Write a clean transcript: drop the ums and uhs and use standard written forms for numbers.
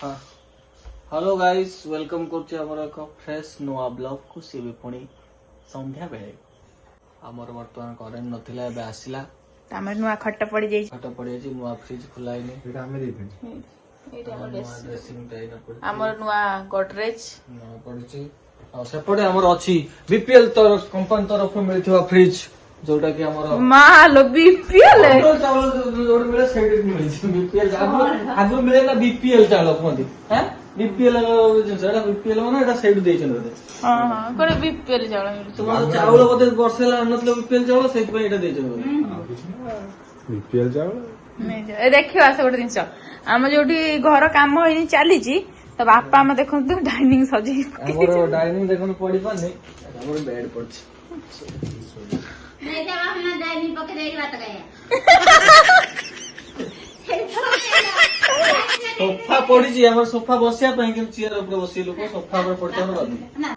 hello guys welcome करछि हमर एक फ्रेश नुआ ब्लॉग को सी भी पुणी संध्या बेले हमर वर्तमान करेंट नथिला एबे आसिला हमर नुआ खट्टा पड़ी जाई खट पड़ी अछि नुआ फ्रिज खुलाइनी एटा हमें देखे एटा हमर ड्रेसिंग टाइना पड़ी हमर नुआ गोडरेज नुआ पड़छि आ सेपटे हमर अछि बीपीएल तरफ कंपनी तरफ मिलथिवा फ्रिज जोटा कि हमर मालो बीपीएल चावल जोड़ मिले सेड मिलछि बीपीएल आगु मिले ना बीपीएल चावल कोंदी हैं बीपीएल जेड़ा बीपीएल माने एटा सेड देछन बोले हां हां कोरे बीपीएल चावल मिलुछ तुम्हारा चावल बोधे वर्षेला मतलब बीपीएल चावल सेट पे एटा देछन बीपीएल चावल नै ए देखियो आसे गोटे दिनस हम जोठी घर काम होइनी चालीची तो बापा हम देखंतु डाइनिंग सजी हमर डाइनिंग देखन पड़ी पानी हमर बेड पड़छि नहीं जब अपना डाइनिंग पकड़े एक बात कहे सोफा पड़ी हमर सोफा बसिया पे कि चेयर ऊपर बसी लोक सोफा ऊपर पड़छ